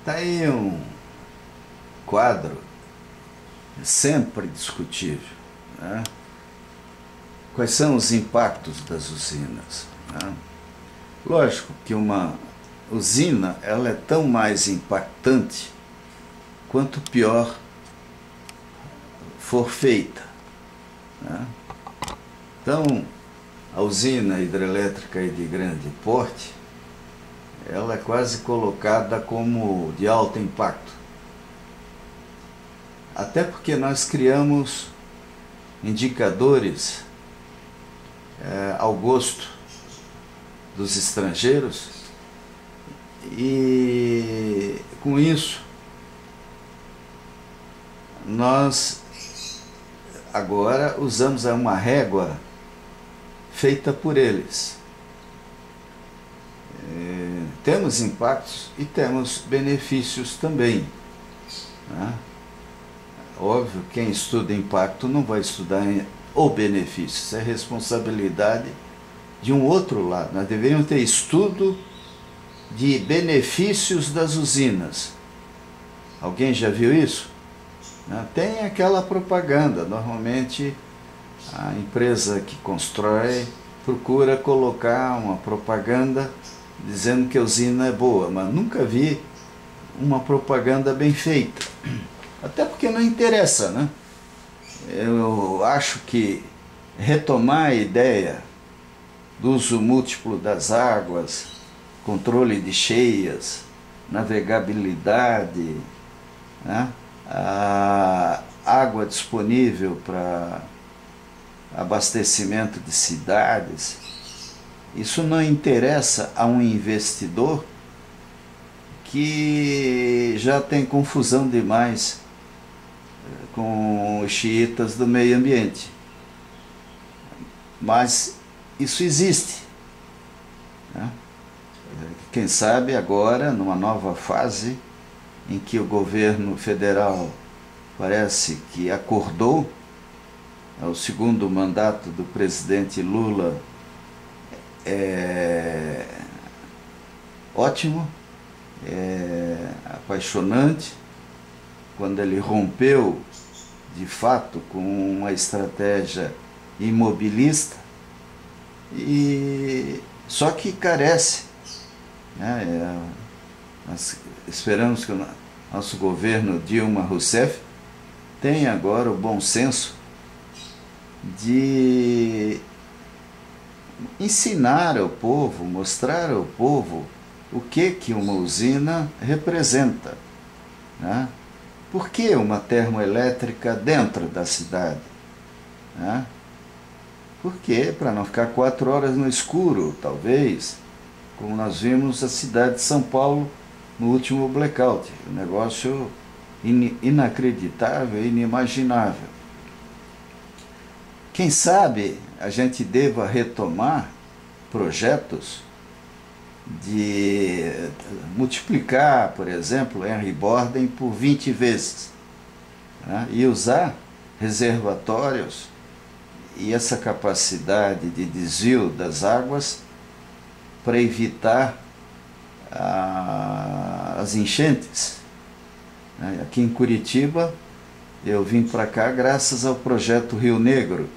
Está aí um quadro sempre discutível, né? Quais são os impactos das usinas, né? Lógico que uma usina ela é tão mais impactante quanto pior for feita, né? Então, a usina hidrelétrica de grande porte, ela é quase colocada como de alto impacto. Até porque nós criamos indicadores ao gosto dos estrangeiros e com isso nós agora usamos uma régua feita por eles. Temos impactos e temos benefícios também, né? Óbvio, quem estuda impacto não vai estudar o benefício, isso é responsabilidade de um outro lado. Nós deveríamos ter estudo de benefícios das usinas. Alguém já viu isso? Tem aquela propaganda, normalmente a empresa que constrói procura colocar uma propaganda dizendo que a usina é boa, mas nunca vi uma propaganda bem feita. Até porque não interessa, né? Eu acho que retomar a ideia do uso múltiplo das águas, controle de cheias, navegabilidade, né? A água disponível para abastecimento de cidades, isso não interessa a um investidor que já tem confusão demais com os xiitas do meio ambiente. Mas isso existe, né? Quem sabe agora, numa nova fase, em que o governo federal parece que acordou, o segundo mandato do presidente Lula é ótimo, é apaixonante, quando ele rompeu de fato com uma estratégia imobilista, e só que carece, né? Nós esperamos que o nosso governo Dilma Rousseff tenha agora o bom senso de ensinar ao povo, mostrar ao povo o que uma usina representa, né? Por que uma termoelétrica dentro da cidade, né? Por quê? Para não ficar 4 horas no escuro, talvez, como nós vimos a cidade de São Paulo no último blackout. Um negócio inacreditável, inimaginável. Quem sabe a gente deva retomar projetos de multiplicar, por exemplo, Henry Borden por 20 vezes, né? E usar reservatórios e essa capacidade de desvio das águas para evitar as enchentes, né? Aqui em Curitiba, eu vim para cá graças ao projeto Rio Negro.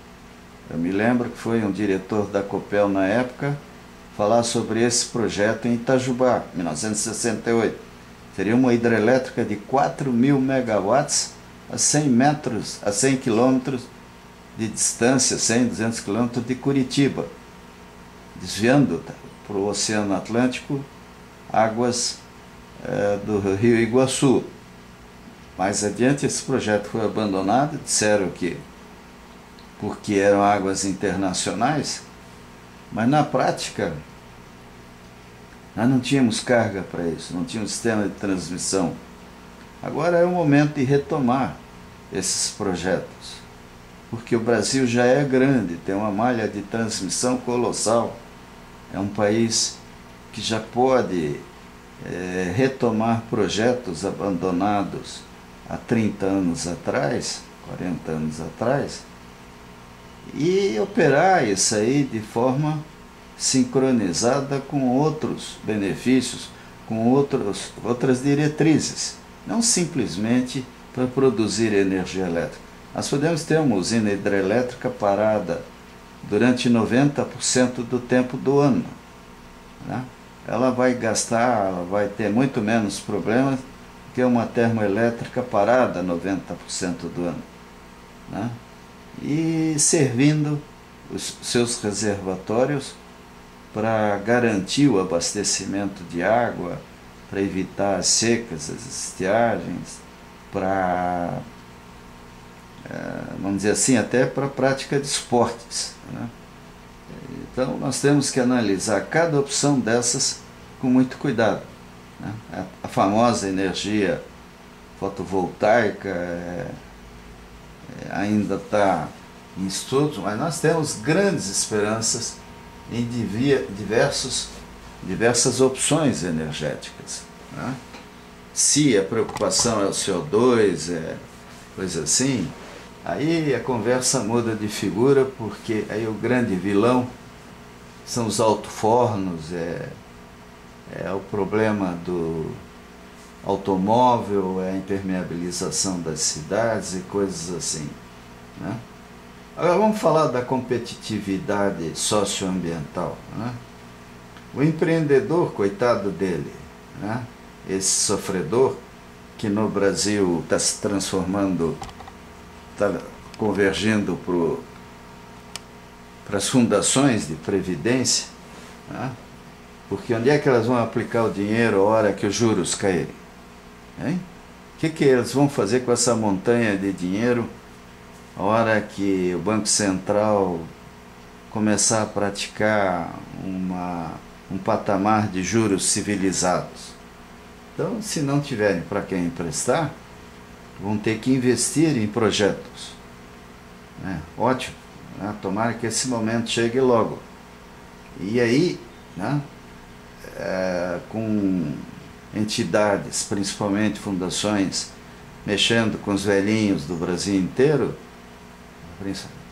Eu me lembro que foi um diretor da Copel na época falar sobre esse projeto em Itajubá, 1968. Seria uma hidrelétrica de 4.000 megawatts a 100 metros, a 100 quilômetros de distância, 100, 200 quilômetros de Curitiba, desviando para o Oceano Atlântico águas do Rio Iguaçu. Mais adiante esse projeto foi abandonado, disseram que porque eram águas internacionais, mas na prática nós não tínhamos carga para isso, não tínhamos sistema de transmissão. Agora é o momento de retomar esses projetos, porque o Brasil já é grande, tem uma malha de transmissão colossal, é um país que já pode retomar projetos abandonados há 30 anos atrás, 40 anos atrás, e operar isso aí de forma sincronizada com outros benefícios, com outras diretrizes, não simplesmente para produzir energia elétrica. Nós podemos ter uma usina hidrelétrica parada durante 90% do tempo do ano, né? Ela vai gastar, ela vai ter muito menos problemas que uma termoelétrica parada 90% do ano, né? E servindo os seus reservatórios para garantir o abastecimento de água, para evitar as secas, as estiagens, para, vamos dizer assim, até para a prática de esportes, né? Então nós temos que analisar cada opção dessas com muito cuidado, né? A famosa energia fotovoltaica ainda está em estudos, mas nós temos grandes esperanças em diversas opções energéticas, né? Se a preocupação é o CO2, coisa assim, aí a conversa muda de figura, porque aí o grande vilão são os alto-fornos, o problema do automóvel, a impermeabilização das cidades e coisas assim, né? Agora vamos falar da competitividade socioambiental, né? O empreendedor, coitado dele, né? Esse sofredor que no Brasil está se transformando, está convergindo para as fundações de previdência, né? Porque onde é que elas vão aplicar o dinheiro a hora que os juros caírem? Hein? O que eles vão fazer com essa montanha de dinheiro a hora que o Banco Central começar a praticar um patamar de juros civilizados? Então, se não tiverem para quem emprestar, vão ter que investir em projetos, né? Ótimo, né? Tomara que esse momento chegue logo. E aí, né, com entidades, principalmente fundações, mexendo com os velhinhos do Brasil inteiro,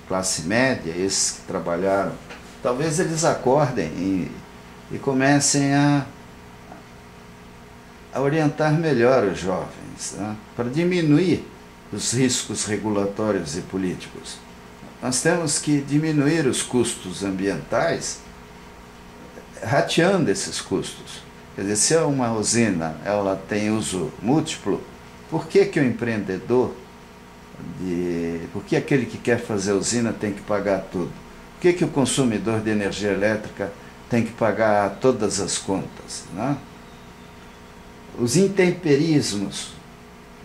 classe média, esses que trabalharam, talvez eles acordem e comecem a orientar melhor os jovens, né, para diminuir os riscos regulatórios e políticos. Nós temos que diminuir os custos ambientais, rateando esses custos. Quer dizer, se uma usina ela tem uso múltiplo, por que o empreendedor, por que aquele que quer fazer a usina tem que pagar tudo? Por que o consumidor de energia elétrica tem que pagar todas as contas, né? Os intemperismos,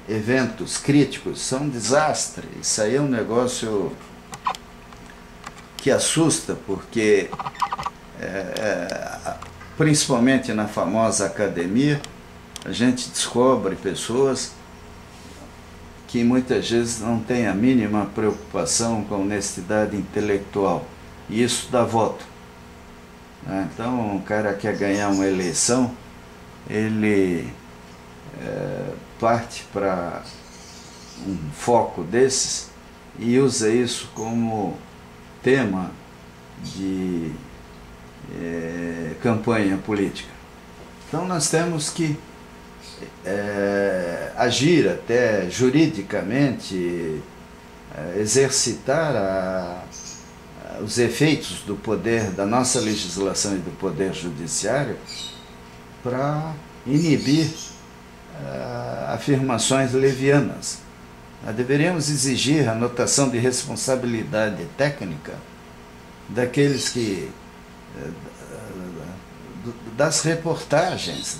eventos críticos, são um desastre. Isso aí é um negócio que assusta, porque principalmente na famosa academia, a gente descobre pessoas que muitas vezes não têm a mínima preocupação com a honestidade intelectual, e isso dá voto, né? Então, um cara quer ganhar uma eleição, ele parte para um foco desses e usa isso como tema de campanha política. Então nós temos que agir até juridicamente, exercitar os efeitos do poder da nossa legislação e do poder judiciário para inibir afirmações levianas. Nós deveríamos exigir a anotação de responsabilidade técnica daqueles que das reportagens,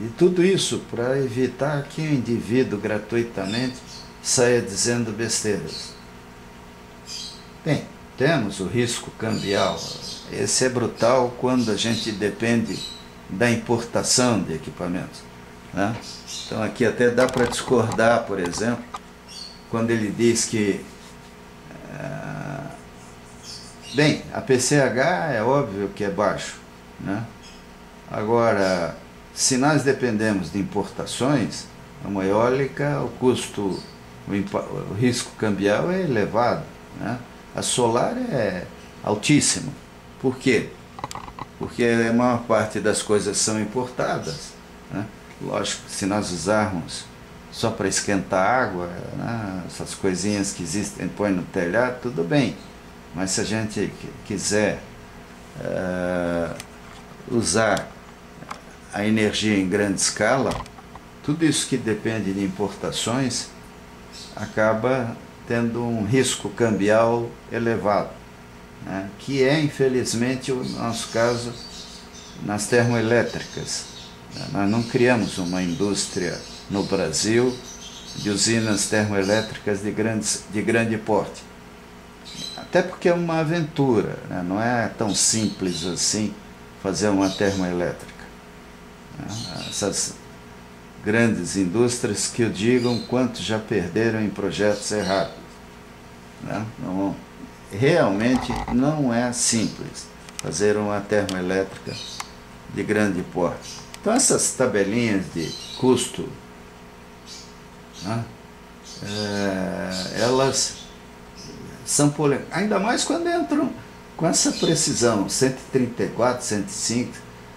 de tudo isso, para evitar que o indivíduo gratuitamente saia dizendo besteiras. Bem, temos o risco cambial. Esse é brutal quando a gente depende da importação de equipamentos, né? Então aqui até dá para discordar, por exemplo, quando ele diz que bem, a PCH é óbvio que é baixo, né? Agora, se nós dependemos de importações, uma eólica, o risco cambial é elevado, né? A solar é altíssimo. Por quê? porque a maior parte das coisas são importadas, né? Lógico, se nós usarmos só para esquentar água, né, essas coisinhas que existem, põe no telhado, tudo bem. Mas se a gente quiser usar a energia em grande escala, tudo isso que depende de importações acaba tendo um risco cambial elevado, né, que é, infelizmente, o nosso caso nas termoelétricas. Nós não criamos uma indústria no Brasil de usinas termoelétricas de grande porte. Até porque é uma aventura, né? Não é tão simples assim fazer uma termoelétrica, né? Essas grandes indústrias que o digam quanto já perderam em projetos errados, né? Não, realmente não é simples fazer uma termoelétrica de grande porte. Então essas tabelinhas de custo, né, elas são polêmicas, ainda mais quando entram com essa precisão, 134, 105,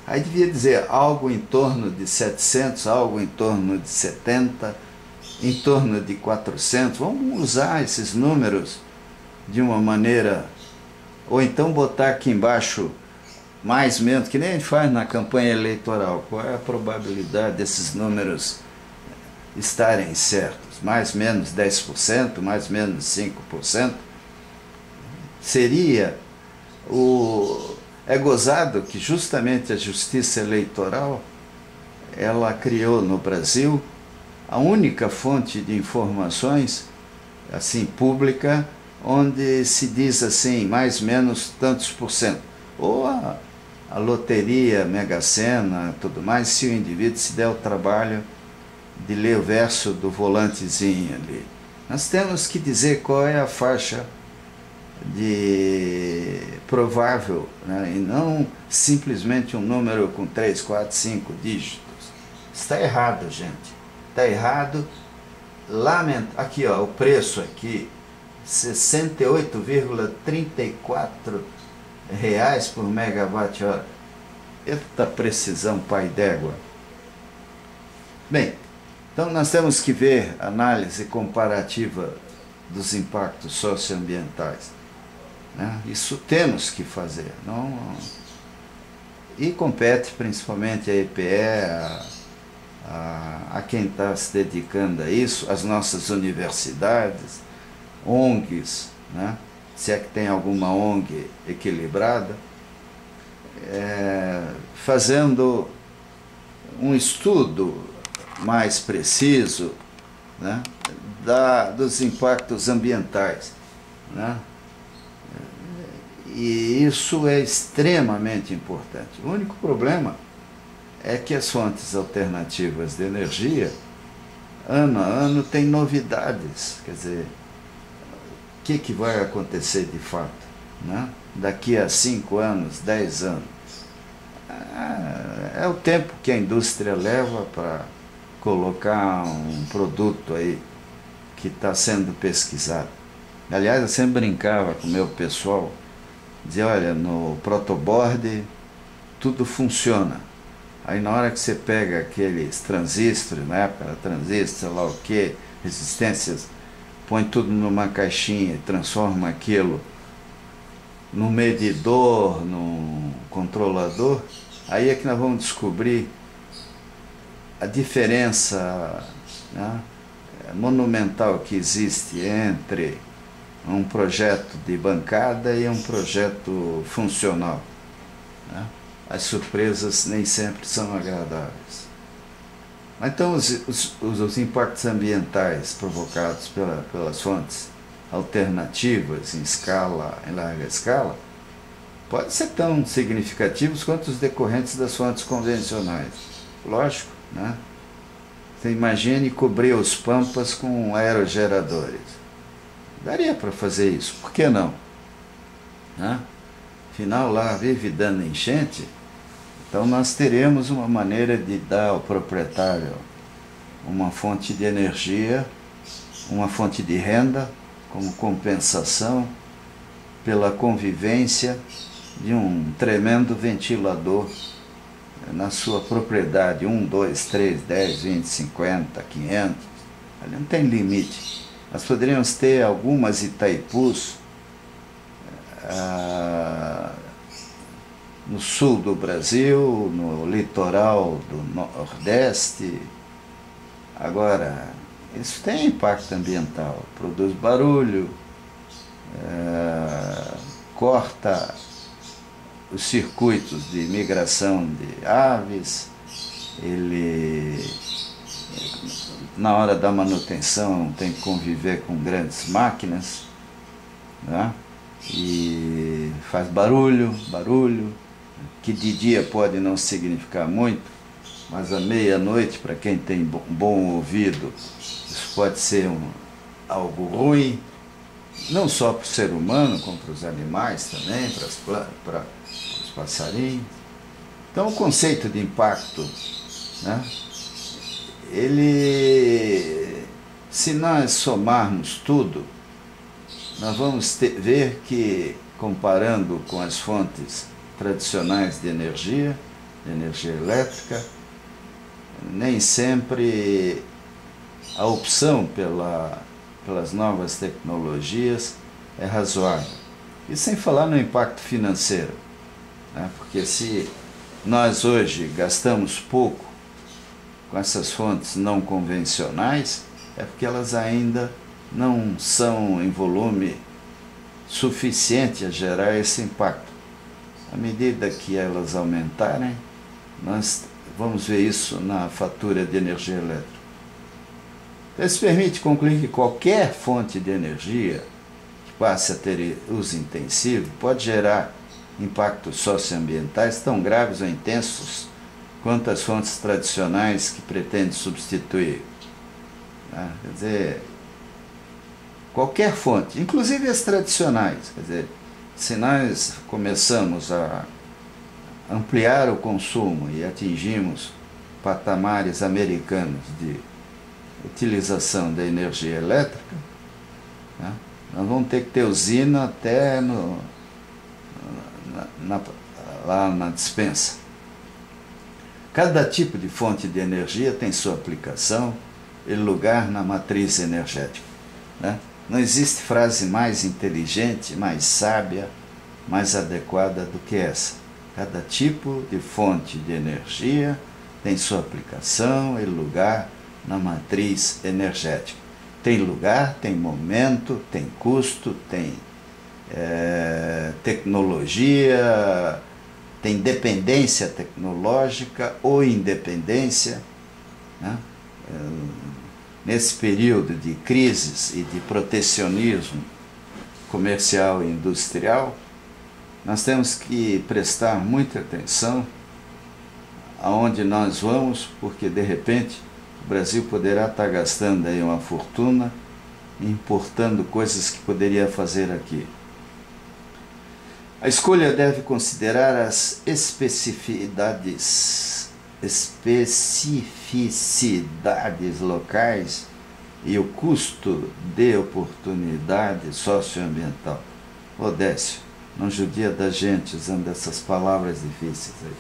aí devia dizer algo em torno de 700, algo em torno de 70, em torno de 400, vamos usar esses números de uma maneira, ou então botar aqui embaixo mais menos, que nem a gente faz na campanha eleitoral, qual é a probabilidade desses números estarem certos, mais menos 10%, mais menos 5%, seria é gozado que justamente a Justiça Eleitoral, ela criou no Brasil a única fonte de informações, assim, pública, onde se diz assim, mais ou menos tantos por cento, ou a loteria, Mega Sena, tudo mais, se o indivíduo se der o trabalho de ler o verso do volantezinho ali. Nós temos que dizer qual é a faixa de provável, né? E não simplesmente um número com 3, 4, 5 dígitos. Está errado, gente. Está errado. Aqui, ó, o preço aqui, R$ 68,34 por megawatt-hora. Eita precisão, pai d'égua. Bem, então nós temos que ver a análise comparativa dos impactos socioambientais, né? Isso temos que fazer. E compete principalmente a EPE, a quem está se dedicando a isso, as nossas universidades, ONGs, né? Se é que tem alguma ONG equilibrada, fazendo um estudo mais preciso, né, dos impactos ambientais, né? E isso é extremamente importante. O único problema é que as fontes alternativas de energia, ano a ano, têm novidades. Quer dizer, o que vai acontecer de fato, né? Daqui a 5 anos, 10 anos? É o tempo que a indústria leva para colocar um produto aí que está sendo pesquisado. Aliás, eu sempre brincava com o meu pessoal, dizia, olha, no protoboard tudo funciona. Aí na hora que você pega aqueles transistores, na época era transistor, sei lá o que, resistências, põe tudo numa caixinha e transforma aquilo num medidor, num controlador, aí é que nós vamos descobrir a diferença, né, monumental que existe entre um projeto de bancada e um projeto funcional, né? As surpresas nem sempre são agradáveis. Então os impactos ambientais provocados pelas fontes alternativas em larga escala podem ser tão significativos quanto os decorrentes das fontes convencionais. Lógico, né? Você imagine cobrir os pampas com aerogeradores. Daria para fazer isso, por que não? Né? Afinal, lá vive dando enchente, então nós teremos uma maneira de dar ao proprietário uma fonte de energia, uma fonte de renda, como compensação pela convivência de um tremendo ventilador na sua propriedade, 1, 2, 3, 10, 20, 50, 500, ali não tem limite. Nós poderíamos ter algumas Itaipus no sul do Brasil, no litoral do Nordeste. Agora, isso tem impacto ambiental, produz barulho, corta os circuitos de migração de aves, ele, na hora da manutenção, tem que conviver com grandes máquinas, né? E faz barulho, que de dia pode não significar muito, mas à meia-noite, para quem tem bom ouvido, isso pode ser algo ruim, não só para o ser humano, como para os animais também, para os passarinhos. Então o conceito de impacto, né, ele, se nós somarmos tudo, nós vamos ver que, comparando com as fontes tradicionais de energia elétrica, nem sempre a opção pelas novas tecnologias é razoável. E sem falar no impacto financeiro, né? Porque se nós hoje gastamos pouco com essas fontes não convencionais, é porque elas ainda não são em volume suficiente a gerar esse impacto. À medida que elas aumentarem, nós vamos ver isso na fatura de energia elétrica. Isso permite concluir que qualquer fonte de energia que passe a ter uso intensivo pode gerar impactos socioambientais tão graves ou intensos quanto as fontes tradicionais que pretendem substituir. Quer dizer, qualquer fonte, inclusive as tradicionais, quer dizer, se nós começamos a ampliar o consumo e atingimos patamares americanos de utilização da energia elétrica, né, nós vamos ter que ter usina até lá na despensa. Cada tipo de fonte de energia tem sua aplicação e lugar na matriz energética, né? Não existe frase mais inteligente, mais sábia, mais adequada do que essa. Cada tipo de fonte de energia tem sua aplicação e lugar na matriz energética. Tem lugar, tem momento, tem custo, tem tecnologia, tem dependência tecnológica ou independência, né? Nesse período de crises e de protecionismo comercial e industrial, nós temos que prestar muita atenção aonde nós vamos, porque de repente o Brasil poderá estar gastando aí uma fortuna importando coisas que poderia fazer aqui. A escolha deve considerar as especificidades locais e o custo de oportunidade socioambiental. Décio, não judia da gente usando essas palavras difíceis aí.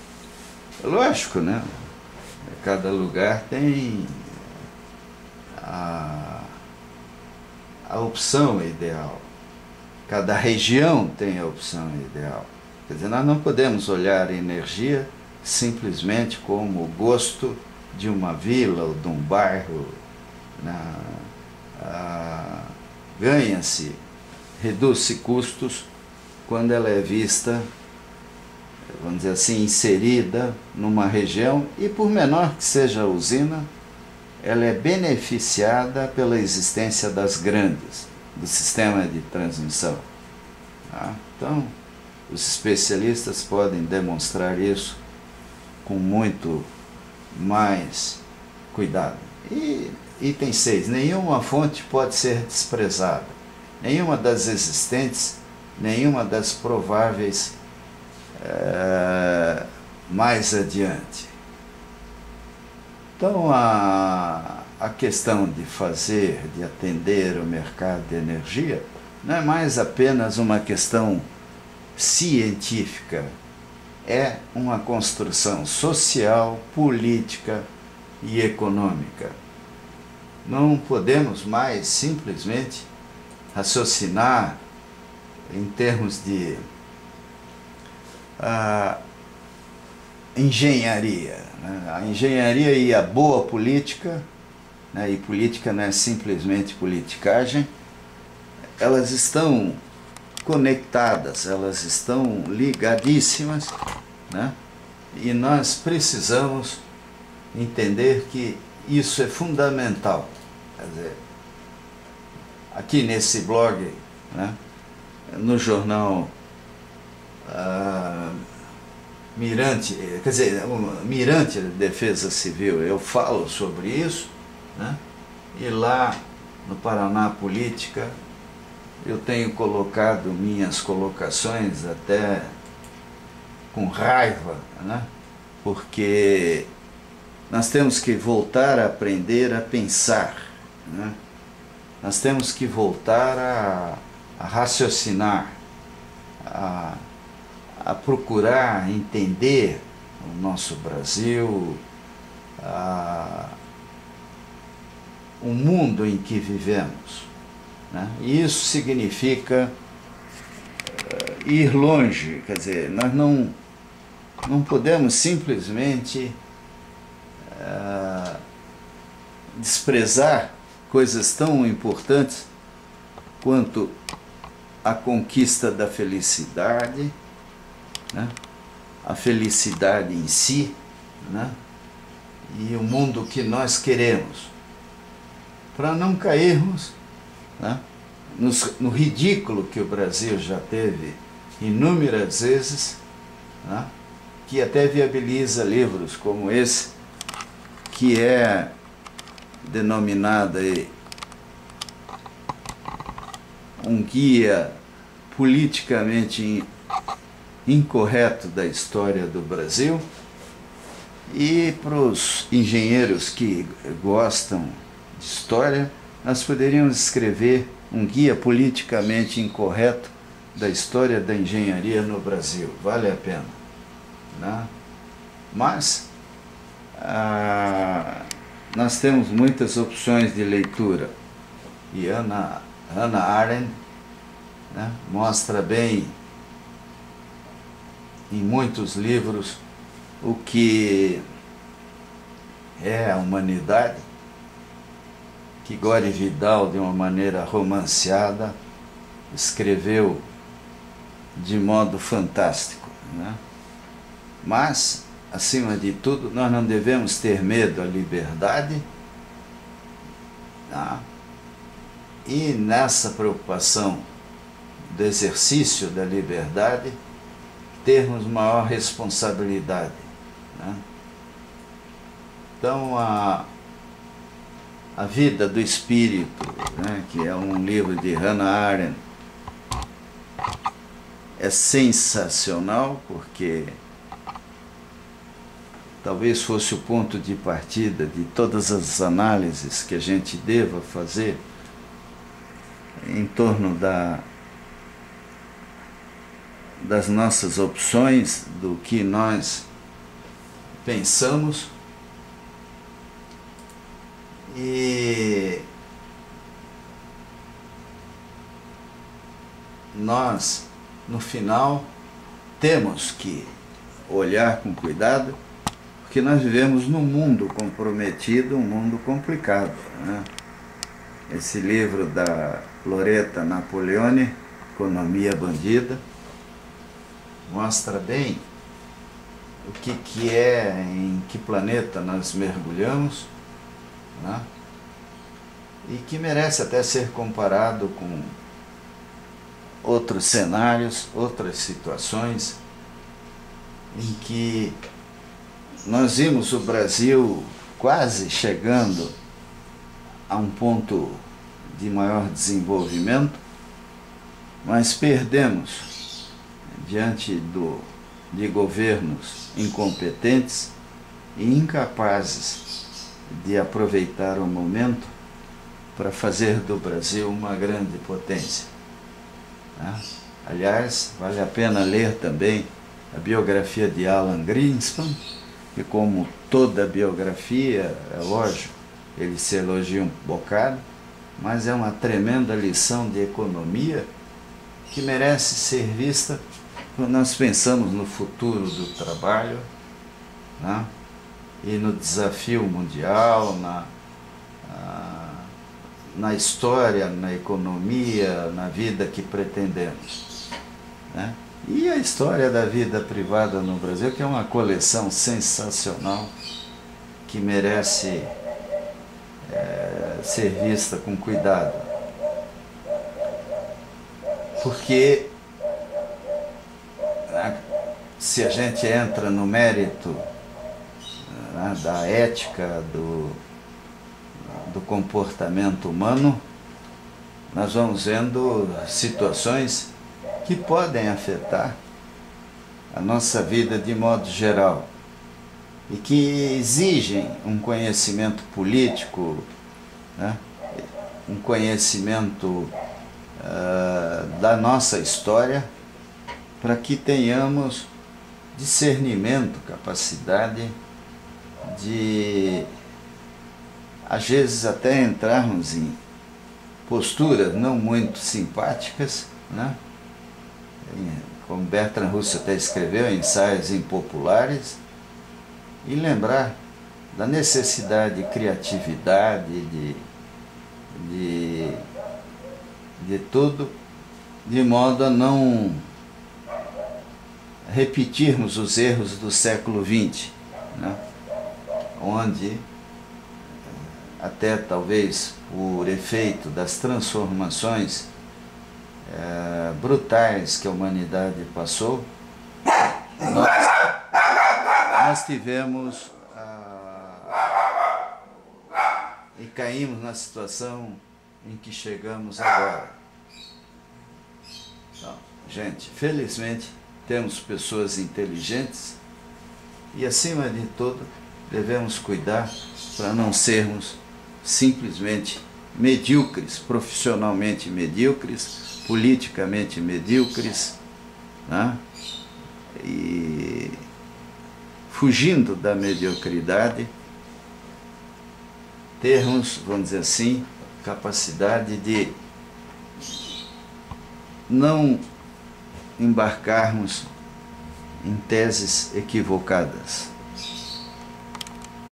Lógico, né? Cada lugar tem a opção ideal. Cada região tem a opção ideal. Quer dizer, nós não podemos olhar a energia simplesmente como o gosto de uma vila ou de um bairro. Ganha-se, reduz-se custos quando ela é vista, vamos dizer assim, inserida numa região, e por menor que seja a usina, ela é beneficiada pela existência das grandes, do sistema de transmissão. Então, os especialistas podem demonstrar isso com muito mais cuidado. E item 6, nenhuma fonte pode ser desprezada, nenhuma das existentes, nenhuma das prováveis mais adiante. Então, a questão de atender o mercado de energia, não é mais apenas uma questão científica, é uma construção social, política e econômica. Não podemos mais simplesmente raciocinar em termos de engenharia, né? A engenharia e a boa política, né? E política não é simplesmente politicagem, elas estão conectadas, elas estão ligadíssimas, né? E nós precisamos entender que isso é fundamental. Quer dizer, aqui nesse blog, né? No jornal Mirante, quer dizer, Mirante de Defesa Civil, eu falo sobre isso, né? E lá no Paraná Política eu tenho colocado minhas colocações até com raiva, né? Porque nós temos que voltar a aprender a pensar, né? Nós temos que voltar a raciocinar, a procurar entender o nosso Brasil, o mundo em que vivemos, né? E isso significa ir longe, quer dizer, nós não podemos simplesmente desprezar coisas tão importantes quanto a conquista da felicidade, né? A felicidade em si, né? E o mundo que nós queremos, para não cairmos, né? No ridículo que o Brasil já teve inúmeras vezes, né? Que até viabiliza livros como esse, que é denominado aí um guia politicamente incorreto da história do Brasil. E para os engenheiros que gostam de história, nós poderíamos escrever um guia politicamente incorreto da história da engenharia no Brasil. Vale a pena, né? Mas nós temos muitas opções de leitura. E Hannah Arendt, né, mostra bem em muitos livros o que é a humanidade, que Gore Vidal, de uma maneira romanceada, escreveu de modo fantástico, né? Mas, acima de tudo, nós não devemos ter medo à liberdade, tá? E nessa preocupação do exercício da liberdade, termos maior responsabilidade, né? Então, a Vida do Espírito, né, que é um livro de Hannah Arendt, é sensacional, porque talvez fosse o ponto de partida de todas as análises que a gente deva fazer em torno das nossas opções, do que nós pensamos. E nós, no final, temos que olhar com cuidado, porque nós vivemos num mundo comprometido, um mundo complicado, né? Esse livro da Loretta Napoleone, Economia Bandida, mostra bem o que é, em que planeta nós mergulhamos, né? E que merece até ser comparado com outros cenários, outras situações em que nós vimos o Brasil quase chegando a um ponto de maior desenvolvimento, mas perdemos diante de governos incompetentes e incapazes de aproveitar o momento para fazer do Brasil uma grande potência, né? Aliás, vale a pena ler também a biografia de Alan Greenspan, que, como toda biografia, é lógico, ele se elogia um bocado, mas é uma tremenda lição de economia que merece ser vista quando nós pensamos no futuro do trabalho, né? E no desafio mundial, na história, na economia, na vida que pretendemos, né? E a história da vida privada no Brasil, que é uma coleção sensacional, que merece ser vista com cuidado. Porque se a gente entra no mérito, né, da ética, do comportamento humano, nós vamos vendo situações que podem afetar a nossa vida de modo geral e que exigem um conhecimento político, né, um conhecimento da nossa história, para que tenhamos discernimento, capacidade de, às vezes, até entrarmos em posturas não muito simpáticas, né? Como Bertrand Russell até escreveu, ensaios impopulares, e lembrar da necessidade de criatividade, de tudo, de modo a não repetirmos os erros do século XX, né? Onde, até talvez por efeito das transformações brutais que a humanidade passou, nós tivemos e caímos na situação em que chegamos agora. Então, gente, felizmente temos pessoas inteligentes e, acima de tudo, devemos cuidar para não sermos simplesmente medíocres, profissionalmente medíocres, politicamente medíocres, né? E fugindo da mediocridade, termos, vamos dizer assim, capacidade de não embarcarmos em teses equivocadas.